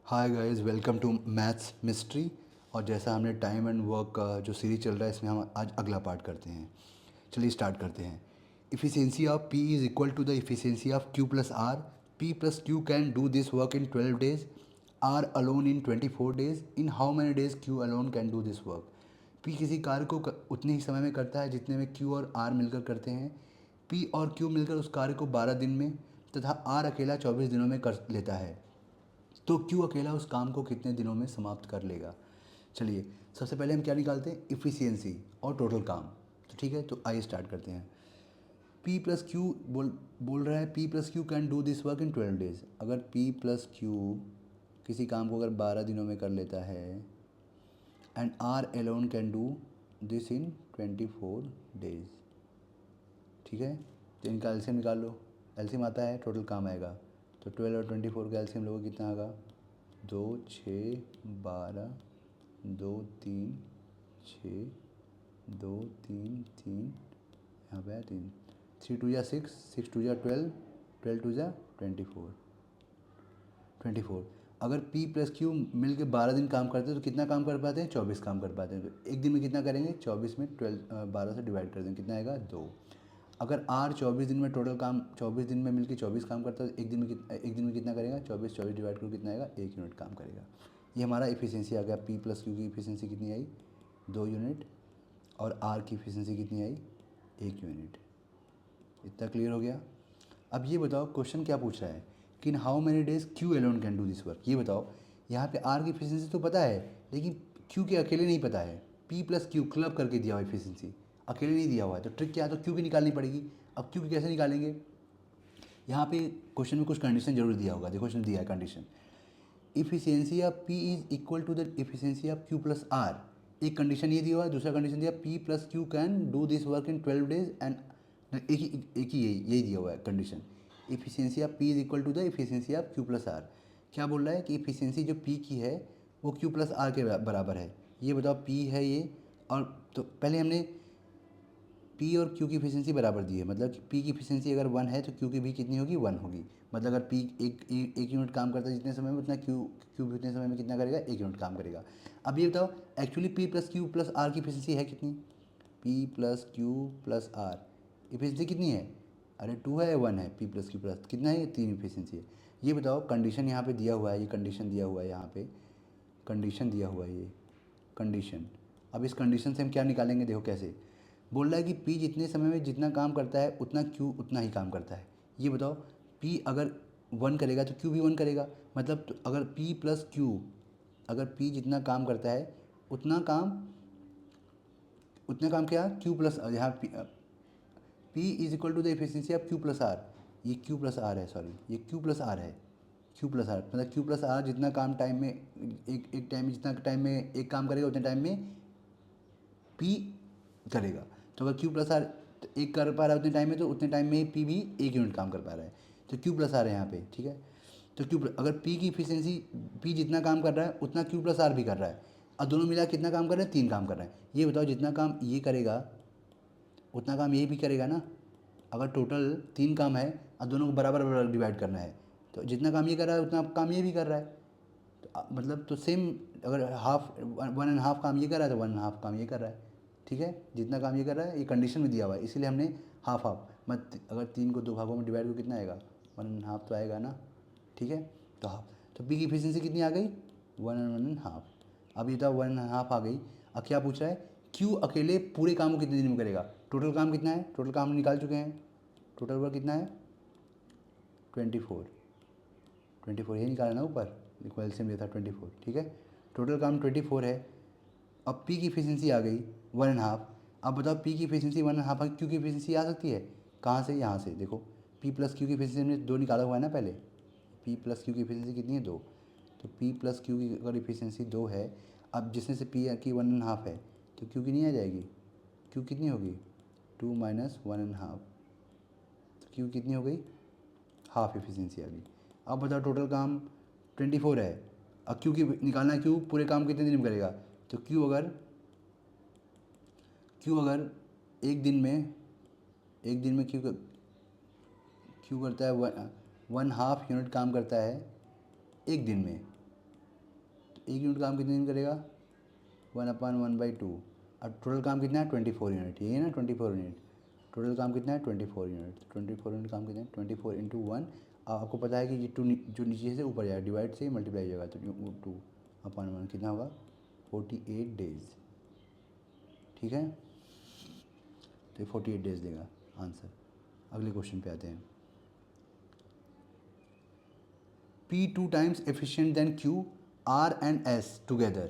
Hi guys, welcome to maths mystery. और जैसा हमने टाइम एंड वर्क का जो सीरीज चल रहा है, इसमें हम आज अगला पार्ट करते हैं। चलिए स्टार्ट करते हैं। Efficiency of P is equal to the efficiency of Q plus R. P plus Q can do this work in 12 days, R alone in 24 days. In how many days Q alone can do this work. P किसी कार्य को उतने ही समय में करता है जितने में क्यू और आर मिलकर करते हैं। पी और क्यू मिलकर उस कार्य को 12 दिन में तथा आर अकेला 24 दिनों में कर लेता है। तो क्यू अकेला उस काम को कितने दिनों में समाप्त कर लेगा। चलिए सबसे पहले हम क्या निकालते हैं, इफ़िशियंसी और टोटल काम। तो ठीक है, तो आइए स्टार्ट करते हैं। पी प्लस क्यू बोल रहा है P plus Q can do this work in 12 days. अगर पी प्लस क्यू किसी काम को अगर 12 दिनों में कर लेता है, and R alone can do this in 24 days. ठीक है, तो इनका एलसीएम निकाल लो। एलसीएम आता है, टोटल काम आएगा। तो 12 और 24 का एलसीएम लोगों कितना आएगा, 2 6 12, 2 3 6, 2 3 3, यहाँ पे है 3, 3 2 या 6, 6 2 या 12, 12 2 या 24, 24। अगर P प्लस क्यू मिल के 12 दिन काम करते हैं तो कितना काम कर पाते हैं, 24 काम कर पाते हैं। तो एक दिन में कितना करेंगे, 24 में 12 से डिवाइड कर देंगे, कितना आएगा 2। अगर R 24 दिन में टोटल काम 24 दिन में मिलके 24 काम करता है तो एक दिन में कितना करेगा, 24 24 डिवाइड करो कितना आएगा, 1 यूनिट काम करेगा। ये हमारा इफ़िशियंसी आ गया। P प्लस क्यू की इफ़िशियंसी कितनी आई, 2 यूनिट, और R की इफ़िशियंसी कितनी आई, 1 यूनिट। इतना क्लियर हो गया। अब ये बताओ क्वेश्चन क्या पूछ रहा है कि in how many days Q Elon can do this work. ये बताओ, यहाँ पे आर की इफिशियंसी तो पता है लेकिन क्यू के अकेले नहीं पता है। पी प्लस क्यू क्लब करके दिया हुआ इफिशियंसी, अकेले नहीं दिया हुआ है। तो ट्रिक क्या है, तो क्यू की निकालनी पड़ेगी। अब क्यू की कैसे निकालेंगे, यहाँ पे क्वेश्चन में कुछ कंडीशन जरूर दिया होगा। देखो इसमें दिया है condition, efficiency of P is equal to the efficiency of Q plus R. एक कंडीशन ये दिया हुआ है, दूसरा कंडीशन दिया P plus Q can do this work in 12 days and एक ही यही दिया हुआ है condition. Efficiency of P is equal to the efficiency of Q plus R. क्या बोल रहा है कि इफिशियंसी जो पी की है वो क्यू प्लस आर के बराबर है। ये बताओ पी है ये, और तो पहले हमने पी और क्यू की इफिशियंसी बराबर दी है, मतलब कि पी की इफिशियंसी अगर 1 है तो क्यू की भी कितनी होगी, 1 होगी। मतलब अगर पी एक यूनिट काम करता है जितने समय में, उतना क्यू भी उतने समय में कितना करेगा, 1 यूनिट काम करेगा। अब ये बताओ actually P plus Q plus R की इफिशियंसी है कितनी, P plus Q plus R efficiency कितनी है, अरे 2 है 1 है, पी प्लस क्यू प्लस कितना है, 3 इफिशियंसी है। ये बताओ कंडीशन यहाँ पे दिया हुआ है, ये कंडीशन दिया हुआ है, यहाँ पे कंडीशन दिया हुआ है ये कंडीशन। अब इस कंडीशन से हम क्या निकालेंगे, देखो कैसे। बोल रहा है कि पी जितने समय में जितना काम करता है उतना क्यू उतना ही काम करता है। ये बताओ पी अगर 1 करेगा तो क्यू भी 1 करेगा। मतलब तो अगर पी प्लस क्यू, अगर पी जितना काम करता है उतना काम क्या, क्यू प्लस, यहाँ P is equal to the efficiency of Q plus R. ये क्यू प्लस आर है, सॉरी ये क्यू प्लस आर है। क्यू प्लस आर मतलब क्यू प्लस आर जितना काम टाइम में, एक टाइम में जितना टाइम में एक काम करेगा उतने टाइम में पी करेगा। तो अगर क्यू प्लस आर एक कर पा रहा है उतने टाइम में, तो उतने टाइम में पी भी 1 यूनिट काम कर पा रहा है। तो क्यू प्लस आर है यहाँ पे, ठीक है। तो अगर पी की इफिशियंसी, पी जितना काम कर रहा है उतना क्यू प्लस आर भी कर रहा है, और दोनों मिला कितना काम कर रहे हैं, 3 काम कर रहे हैं। ये बताओ जितना काम ये करेगा उतना काम ये भी करेगा ना। अगर टोटल 3 काम है और दोनों को बराबर बराबर डिवाइड करना है, तो जितना काम ये कर रहा है उतना काम ये भी कर रहा है। तो मतलब तो सेम, अगर हाफ 1.5 काम ये कर रहा है तो 1.5 काम ये कर रहा है। ठीक है, जितना काम ये कर रहा है ये कंडीशन में दिया हुआ है, इसीलिए हमने हाफ हाफ मत, अगर 3 को 2 भागों में डिवाइड करो कितना आएगा, 1.5 तो आएगा ना। ठीक है, तो हाफ, तो पी की इफिशियंसी कितनी आ गई, 1.5। अब ये था 1.5 आ गई। अब क्या पूछ रहा है, क्यू अकेले पूरे काम को कितने दिन में करेगा। टोटल काम कितना है, टोटल काम निकाल चुके हैं, टोटल वर्क कितना है 24, 24 ये निकाला ना ऊपर, देखो एलसीएम दिया था 24। ठीक है, टोटल काम 24 है। अब पी की इफिशियंसी आ गई 1.5। अब बताओ पी की इफिशियंसी 1.5 है, क्यू की इफिशियंसी आ सकती है कहाँ से, यहाँ से देखो। पी प्लस क्यू की इफिशियंसी हमने 2 निकाला हुआ है ना पहले। पी प्लस क्यू की इफिशियंसी कितनी है, 2। तो पी प्लस क्यू की अगर इफिशियंसी 2 है, अब जिसमें से पी की 1.5 है तो क्यू की नहीं आ जाएगी, क्यू कितनी होगी, 2 माइनस 1.5, तो क्यू कितनी हो गई, हाफ इफिशियंसी आ गई। अब बताओ टोटल काम 24 है, अब क्यू की निकालना है, क्यू पूरे काम कितने दिन में करेगा। तो क्यू अगर एक दिन में क्यू करता है 1.5 यूनिट काम करता है एक दिन में। एक यूनिट काम कितने दिन करेगा, 1/1/2। अब टोटल काम कितना है 24 यूनिट, यही है ना 24 यूनिट। टोटल काम कितना है 24 यूनिट, 24 यूनिट काम कितना है 24 इंटू 1। आपको पता है कि ये 2 जो नीचे से ऊपर जाएगा डिवाइड से मल्टीप्लाई हो जाएगा, तो 2/1 कितना होगा 48 डेज। ठीक है, तो 48 डेज देगा आंसर। अगले क्वेश्चन पे आते हैं। P 2 times efficient than Q, R and S together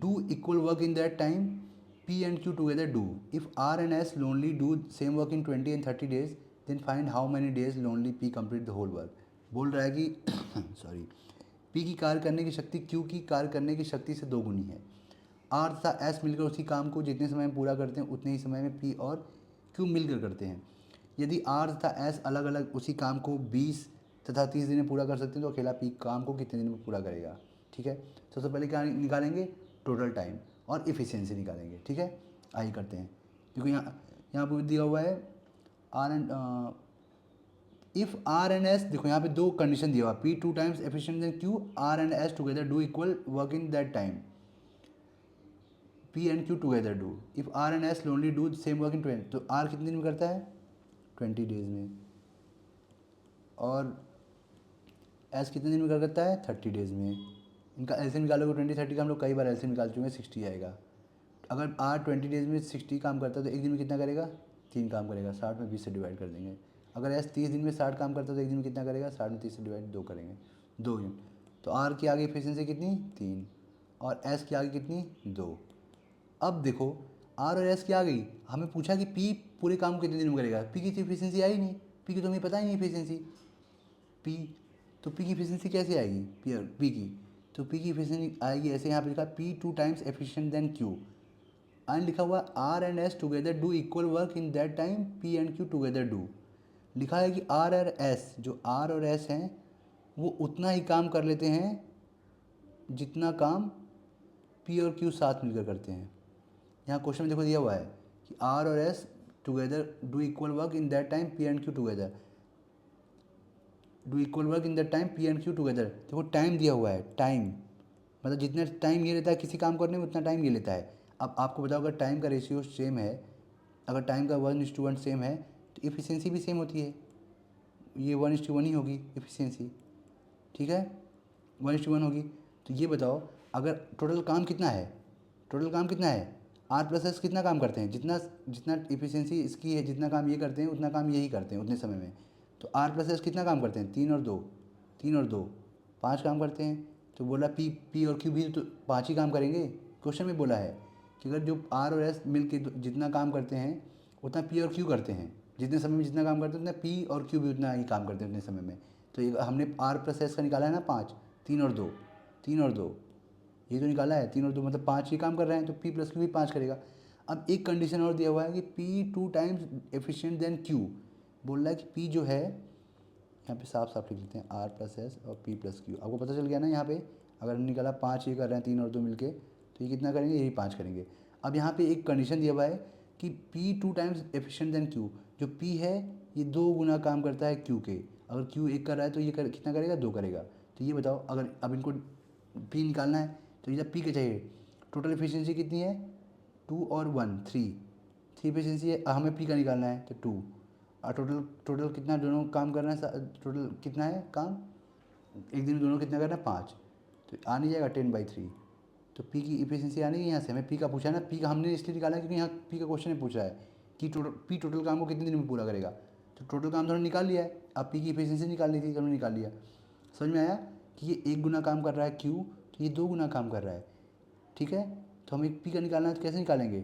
do equal work in that time P and Q together do. If R and S lonely do same work in 20 and 30 days, then find how many days lonely P complete the whole work. बोल रहा है कि sorry, P की कार्य करने की शक्ति Q की कार्य करने की शक्ति से 2 गुनी है। R तथा S मिलकर उसी काम को जितने समय में पूरा करते हैं उतने ही समय में P और Q मिलकर करते हैं। यदि R तथा S अलग अलग उसी काम को 20 तथा 30 दिन में पूरा कर सकते हैं, तो अकेला P काम को कितने दिन में पूरा करेगा। ठीक है, सबसे पहले क्या निकालेंगे, टोटल टाइम और इफ़िशियंसी निकालेंगे। ठीक है, आइए करते हैं। क्योंकि यहाँ पर दिया हुआ है R and if R and S, देखो यहाँ पे 2 कंडीशन दिया हुआ, P 2 times efficient than Q, R and S together do equal work in that time P and Q together do. If R and S only do same work in 20, तो R कितने दिन में करता है 20 days में, और S कितने दिन में करता है 30 डेज में। इनका एलसीएम निकालोगे 20 30 का, हम लोग कई बार एलसीएम निकाल चुके हैं, 60 आएगा। अगर R 20 डेज में 60 काम करता है तो एक दिन में कितना करेगा 3 काम करेगा, 60 में 20 से डिवाइड कर देंगे। अगर S 30 दिन में 60 काम करता है तो एक दिन में कितना करेगा, 60 में 30 से डिवाइड 2 करेंगे, 2 यूनिट। तो R की आगे एफिशिएंसी कितनी 3 और S की आगे कितनी 2। अब देखो R और S की आ गई, हमें पूछा कि P पूरे काम को कितने दिन में करेगा। P की तो एफिशिएंसी आई नहीं, P की तो हमें पता ही नहीं एफिशिएंसी P, तो P की एफिशिएंसी कैसे आएगी P की, तो P की एफिशिएंसी आएगी ऐसे, यहाँ पे लिखा P 2 times efficient than Q, and लिखा हुआ R and S together do equal work in that time P and Q together do. लिखा है कि R और S, जो R और S हैं वो उतना ही काम कर लेते हैं जितना काम P और Q साथ मिलकर करते हैं। यहाँ क्वेश्चन में देखो दिया हुआ है कि R और S together do equal work in that time P and Q together do equal work in that time P and Q together. देखो टाइम दिया हुआ है, टाइम मतलब जितना टाइम ये लेता है किसी काम करने में उतना टाइम ये लेता है। अब आपको बताओ अगर टाइम का रेशियो सेम है, अगर टाइम का 1:1 सेम है तो इफ़िशियंसी भी सेम होती है, ये 1:1 ही होगी इफ़िशियंसी। ठीक है, 1:1 होगी। तो ये बताओ अगर टोटल काम कितना है, टोटल काम कितना है, R प्लस एस कितना काम करते हैं, जितना जितना इफ़िशियंसी इसकी है, जितना काम ये करते हैं उतना काम यही करते हैं उतने समय में। तो R प्लस एस कितना काम करते हैं 3 और 2, 3 और 2 5 काम करते हैं। तो बोला P और Q भी तो 5 ही काम करेंगे। क्वेश्चन में बोला है कि अगर जो R और S मिल के जितना काम करते हैं उतना P और Q करते हैं, जितने समय में जितना काम करते हैं उतना P और Q भी उतना ही काम करते हैं उतने समय में। तो ये हमने R प्लस एस का निकाला है ना 5, 3 और 2, 3 और 2 ये तो निकाला है, 3 और 2 मतलब 5 ही काम कर रहे हैं, तो P प्लस Q भी 5 करेगा। अब एक कंडीशन और दिया हुआ है कि P 2 times efficient then Q, बोल रहा है कि P जो है, यहाँ पे साफ साफ लिख लेते हैं R प्लस एस और P प्लस Q। आपको पता चल गया ना, यहाँ पे अगर निकाला 5 ये कर रहे हैं 3 और 2 मिलके, तो ये कितना करेंगे, यही 5 करेंगे। अब यहाँ पे एक कंडीशन दिया हुआ है कि P 2 times efficient then Q, जो P है ये 2 गुना काम करता है Q के। अगर Q 1 कर रहा है तो ये कितना करेगा 2 करेगा। तो ये बताओ अगर अब इनको P निकालना है तो ये P के चाहिए, टोटल एफिशिएंसी कितनी है 2 और 1 3 एफिशिएंसी है, हमें P का निकालना है तो 2, और टोटल कितना दोनों काम करना है, टोटल कितना है काम एक दिन में दोनों कितना करना है 5, तो आ नहीं जाएगा 10/3। तो P की इफिशिएंसी आनी है यहाँ से, हमें P का पूछा है ना, P का हमने इसलिए निकाला है क्योंकि यहाँ P का क्वेश्चन में पूछा है कि टोटल काम को कितने दिन में पूरा करेगा। तो टोटल काम तो हमने निकाल लिया है, अब P की इफिशिएंसी निकालनी थी तो हमने निकाल लिया। समझ में आया कि ये 1 गुना काम कर रहा है Q, तो ये 2 गुना काम कर रहा है। ठीक है, तो हमें P का निकालना है तो कैसे निकालेंगे,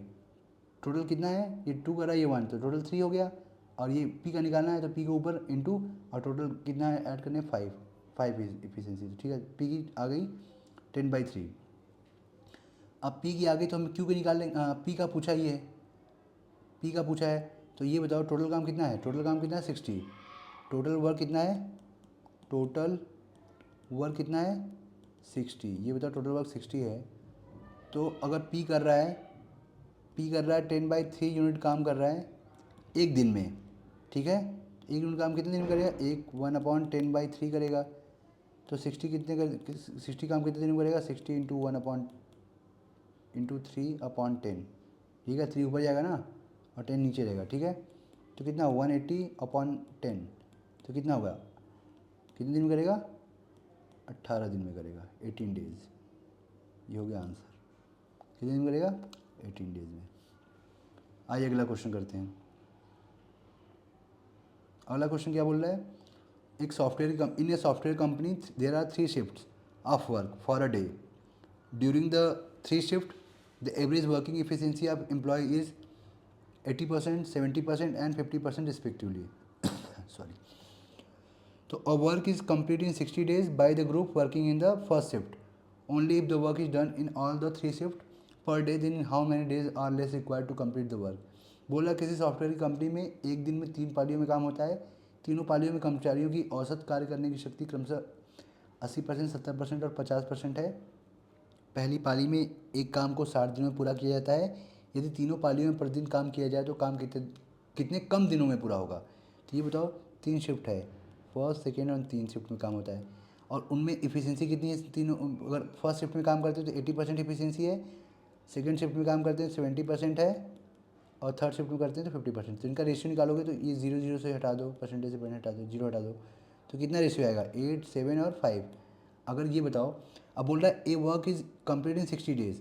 टोटल कितना है, ये 2 कर रहा है ये 1, तो टोटल 3 हो गया। और ये P का निकालना है तो P के ऊपर इंटू, और टोटल कितना है ऐड करने 5 इफिशिएंसी। ठीक है, P की आ गई 10/3। अब P की आ गई तो हम Q के निकाल लेंगे। P का पूछा ये है, P का पूछा है, तो ये बताओ टोटल काम कितना है, टोटल काम कितना है 60, टोटल वर्क कितना है, टोटल वर्क कितना है 60, ये बताओ टोटल वर्क 60 है। तो अगर P कर रहा है 10/3 यूनिट काम कर रहा है एक दिन में। ठीक है, एक यूनिट काम कितने दिन में करेगा, 1/10/3 करेगा। तो 60 काम कितने दिन में करेगा? 60 × 1/3/10, ठीक है। 3 ऊपर जाएगा ना और 10 नीचे रहेगा, ठीक है। तो कितना 180/10, तो कितना होगा? कितने दिन में करेगा? 18 दिन में करेगा, 18 डेज। ये हो गया आंसर। कितने दिन में करेगा? 18 डेज में। आइए अगला क्वेश्चन करते हैं। अगला क्वेश्चन क्या बोल रहा है? एक in a software company there are 3 shifts of work for a day. During the 3 shift the average working efficiency of employ is 80%, 70% and 50% respectively. Sorry. तो a work is complete in 60 days by the group working in the first shift. Only if the work is done in all the 3 shift per day, then how many days are less required to complete the work. बोला किसी software की company में एक दिन में 3 पालियों में काम होता है। तीनों पालियों में कर्मचारियों की औसत कार्य करने की शक्ति क्रमशः 80%, 70% और 50% है। पहली पाली में एक काम को 60 दिनों में पूरा किया जाता है। यदि तीनों पालियों में प्रतिदिन काम किया जाए तो काम कितने कितने कम दिनों में पूरा होगा? तो ये बताओ। 3 शिफ्ट है, फर्स्ट, सेकेंड और 3 शिफ्ट में काम होता है। और उनमें इफिशियंसी कितनी है तीनों? अगर फर्स्ट शिफ्ट में काम करते हैं तो 80% इफिशियंसी है, सेकेंड शिफ्ट में काम करते हैं 70% है, और थर्ड शिफ्ट में करते हैं तो 50%। तो इनका रेशियो निकालोगे तो ये 0 से हटा दो, परसेंटेज से पॉइंट हटा दो, 0 हटा दो, तो कितना रेशियो आएगा? 8, 7 और 5। अगर ये बताओ, अब बोल रहा है a work is complete in 60 days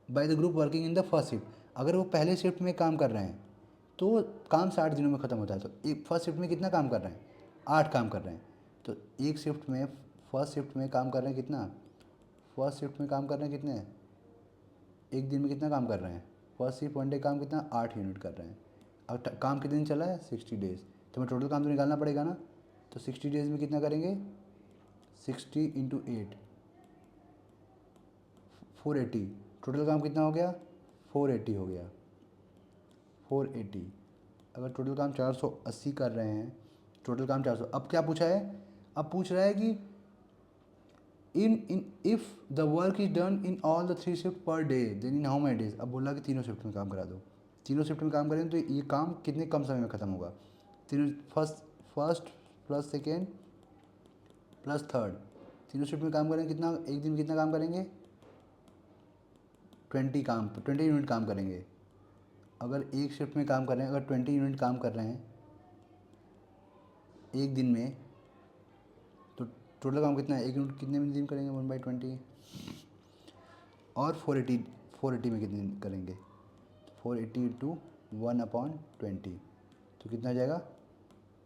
by the group working in the first shift. अगर वो पहले शिफ्ट में काम कर रहे हैं तो काम 60 दिनों में ख़त्म होता है। तो एक फर्स्ट शिफ्ट में कितना काम कर रहे हैं? 8 काम कर रहे हैं। तो एक शिफ्ट में फर्स्ट शिफ्ट में काम कर रहे हैं कितना? फर्स्ट शिफ्ट में काम कर रहे हैं कितने? एक दिन में कितना काम कर रहे हैं? फर्स्ट शिफ्ट वन डे काम कितना? 8 यूनिट कर रहे हैं। अब काम कितने दिन चला है? 60 डेज़। तो हमें टोटल काम तो निकालना पड़ेगा ना। तो 60 डेज़ में कितना करेंगे? 60 × 8, 480। टोटल काम कितना हो गया? 480 हो गया, 480। अगर टोटल काम 480 कर रहे हैं, टोटल काम 400। अब क्या पूछा है? अब पूछ रहा है कि in if the work is done in all the 3 shift per day then in how many days. अब बोला कि तीनों शिफ्ट में काम करा दो। तीनों शिफ्ट में काम करें तो ये काम कितने कम समय में ख़त्म होगा? तीनों first plus second plus third, तीनों शिफ्ट में काम करेंगे कितना? एक दिन में कितना काम करेंगे? 20 यूनिट काम करेंगे। अगर एक शिफ्ट में काम कर रहे हैं, अगर 20 यूनिट काम कर रहे हैं एक दिन में, तो टोटल काम कितना है? एक यूनिट कितने दिन करेंगे? 1/20। और 480 में कितने दिन करेंगे? 480 × 1/20, तो कितना हो जाएगा?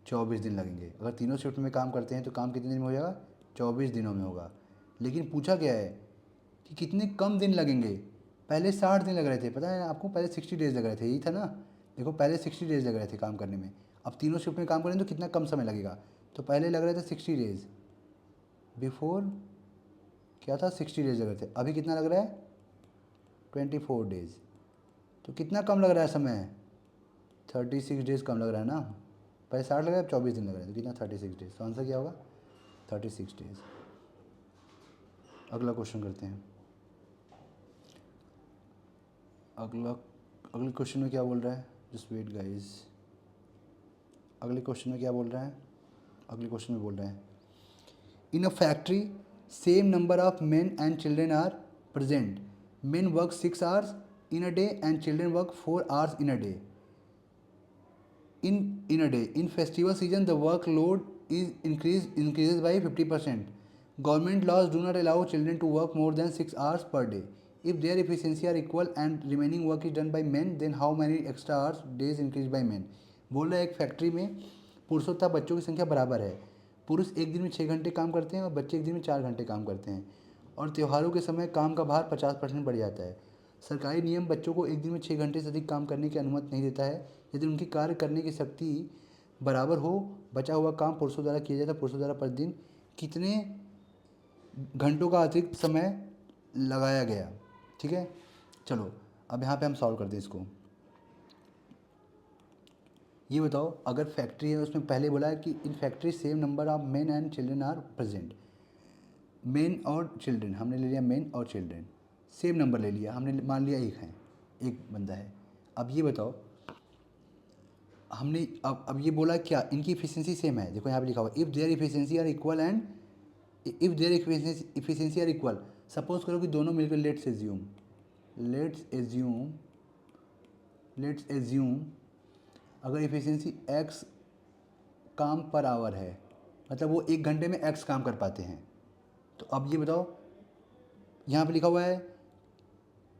24 दिन लगेंगे। अगर तीनों शिफ्ट में काम करते हैं तो काम कितने दिन में हो जाएगा? 24 दिनों में होगा। लेकिन पूछा क्या है कि कितने कम दिन लगेंगे? पहले 60 दिन लग रहे थे, पता है आपको? पहले 60 डेज़ लग रहे थे, यही था ना। देखो पहले 60 डेज़ लग रहे थे काम करने में। अब तीनों शिफ्ट में काम करें तो कितना कम समय लगेगा? तो पहले लग रहे थे 60 डेज़, बिफोर क्या था? 60 डेज़ लग रहे थे। अभी कितना लग रहा है? 24 डेज़। तो कितना कम लग रहा है समय? 36 डेज़ कम लग रहा है ना। पहले 60 लग रहा है, अब 24 दिन लग रहा है, तो कितना? 36 डेज़। तो आंसर क्या होगा? 36 डेज़। अगला क्वेश्चन करते हैं। अगले क्वेश्चन में क्या बोल रहा है? Just wait guys. अगले क्वेश्चन में क्या बोल रहा है? अगले क्वेश्चन में बोल रहे हैं in a factory same number of men and children are present. Men work 6 hours in a day and children work 4 hours in a day. In a day. In festival season, the workload is increases by 50%. Government laws do not allow children to work more than 6 hours per day. If their efficiency are equal and remaining work is done by men, then how many extra hours days increased by men? बोल रहा है एक factory में पुरुषों तथा बच्चों की संख्या बराबर है। पुरुष एक दिन में 6 घंटे काम करते हैं और बच्चे एक दिन में 4 घंटे काम करते हैं। और त्योहारों के समय काम का भार 50% बढ़ जाता है। सरकारी नियम बच्चों को एक दिन में 6 घंटे से अधिक काम करने की अनुमति नहीं देता है। यदि उनकी कार्य करने की शक्ति बराबर हो, बचा हुआ काम पुरुषों द्वारा किया जाता है। पुरुषों द्वारा प्रतिदिन कितने घंटों का अतिरिक्त समय लगाया गया? ठीक है, चलो अब यहाँ पे हम सॉल्व करते हैं इसको। ये बताओ, अगर फैक्ट्री है उसमें पहले बोला है कि in factory same number of men and children are present. Men और चिल्ड्रेन हमने ले लिया, मेन और चिल्ड्रेन सेम नंबर ले लिया हमने, मान लिया एक है, एक बंदा है। अब ये बताओ, हमने अब ये बोला क्या? इनकी इफिशियंसी सेम है। देखो यहाँ पे लिखा हुआ if their efficiency are equal and if their efficiency are equal, suppose करो कि दोनों मिलकर लेट्स एज्यूम अगर इफिशिएंसी एक्स काम पर आवर है, मतलब वो 1 घंटे में एक्स काम कर पाते हैं, तो अब ये बताओ, यहाँ पे लिखा हुआ है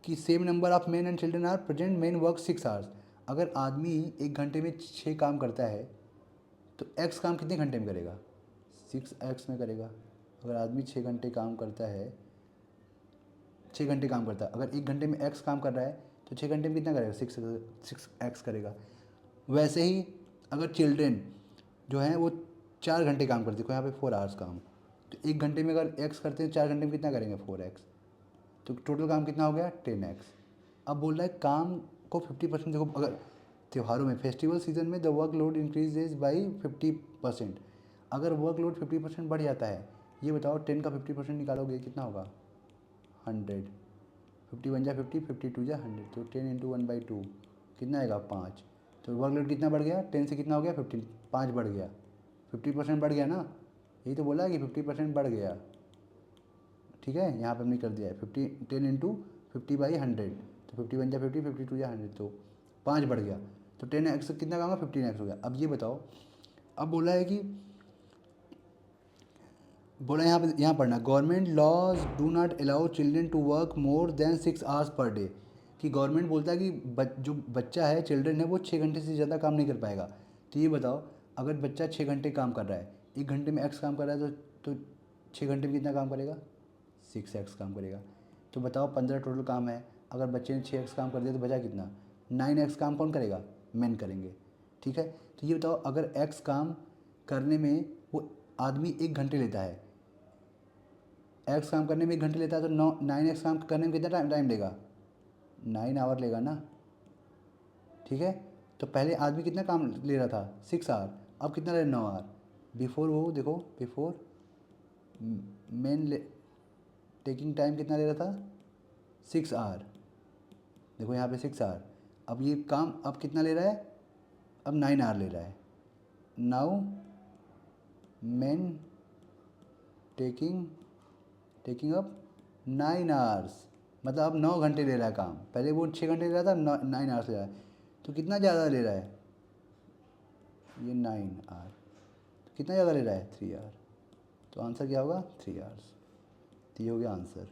कि same number of men and children are present, men work 6 hours. अगर आदमी 1 घंटे में 6 काम करता है तो एक्स काम कितने घंटे में करेगा? 6x में करेगा। अगर आदमी 6 घंटे काम करता है, 6 घंटे काम करता है, अगर 1 घंटे में एक्स काम कर रहा है तो 6 घंटे में कितना करेगा? 6x करेगा। वैसे ही अगर चिल्ड्रेन जो हैं वो 4 घंटे काम करते हैं, यहाँ पे 4 आवर्स काम, तो 1 घंटे में अगर एक्स करते हैं 4 घंटे में कितना करेंगे? 4x, तो टोटल काम कितना हो गया? 10x। अब बोल रहा है काम को 50%, देखो अगर त्योहारों में, फेस्टिवल सीजन में the work load increases by 50%, अगर वर्क लोड 50% बढ़ जाता है, ये बताओ 10 का 50% निकालोगे कितना होगा? 100। 50 बन जाए 50, 52 जा 100, तो 10 इंटू 1/2 कितना आएगा? 5। तो वर्क लोड कितना बढ़ गया? 10 से कितना हो गया? 15, 5 बढ़ गया, 50% बढ़ गया ना। यही तो बोला कि 50% बढ़ गया, ठीक है। यहाँ पे हमने कर दिया है 10 इंटू 50/100, तो 50 बन जाए 50, 52 या 100, तो 5 बढ़ गया, तो 10x कितना का होगा? 15x हो गया। अब ये बताओ, अब बोला है कि बोला यहाँ पढ़ना, government laws do not allow children to work more than 6 hours per day, कि गवर्नमेंट बोलता है कि जो बच्चा है, चिल्ड्रेन है, वो 6 घंटे से ज़्यादा काम नहीं कर पाएगा। तो ये बताओ, अगर बच्चा 6 घंटे काम कर रहा है, 1 घंटे में एक्स काम कर रहा है, तो 6 घंटे में कितना काम करेगा? 6x काम करेगा। तो बताओ 15 टोटल काम है, अगर बच्चे ने 6x काम कर दिया तो बचा कितना? 9x काम कौन करेगा? मेन करेंगे, ठीक है। तो ये बताओ, अगर x काम करने में वो आदमी 1 घंटे लेता है, एक्स काम करने में 1 घंटे लेता है, तो 9x काम करने में कितना टाइम लेगा? 9 आवर लेगा ना, ठीक है। तो पहले आदमी कितना काम ले रहा था? 6 आवर, अब कितना ले रहा है? 9 आवर। बिफोर वो देखो, बिफोर मेन टेकिंग टाइम कितना ले रहा था? 6 आवर। देखो यहाँ पे 6 आवर, अब ये काम अब कितना ले रहा है? अब 9 आवर ले रहा है। Now main taking up 9 hours, मतलब अब 9 घंटे ले रहा है काम। पहले वो 6 घंटे ले रहा था, 9 आवर्स ले रहा है, तो कितना ज़्यादा ले रहा है? ये 9 आवर, कितना ज़्यादा ले रहा है? 3 आवर। तो आंसर क्या होगा? 3 आवर्स। तो ये हो गया आंसर,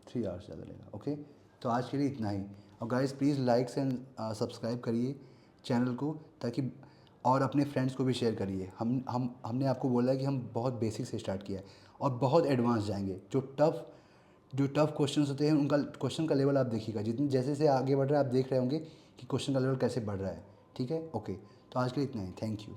3 आवर्स ज़्यादा लेगा। ओके, तो आज के लिए इतना ही। और guys please like and subscribe करिए चैनल को, ताकि और अपने फ्रेंड्स को भी शेयर करिए। हमने आपको बोला है कि हम बहुत बेसिक से स्टार्ट किया है और बहुत एडवांस जाएंगे। जो टफ़ क्वेश्चंस होते हैं, उनका क्वेश्चन का लेवल आप देखिएगा, जितने जैसे जैसे आगे बढ़ रहा है आप देख रहे होंगे कि क्वेश्चन का लेवल कैसे बढ़ रहा है, ठीक है। ओके, तो आज के लिए इतना ही, थैंक यू।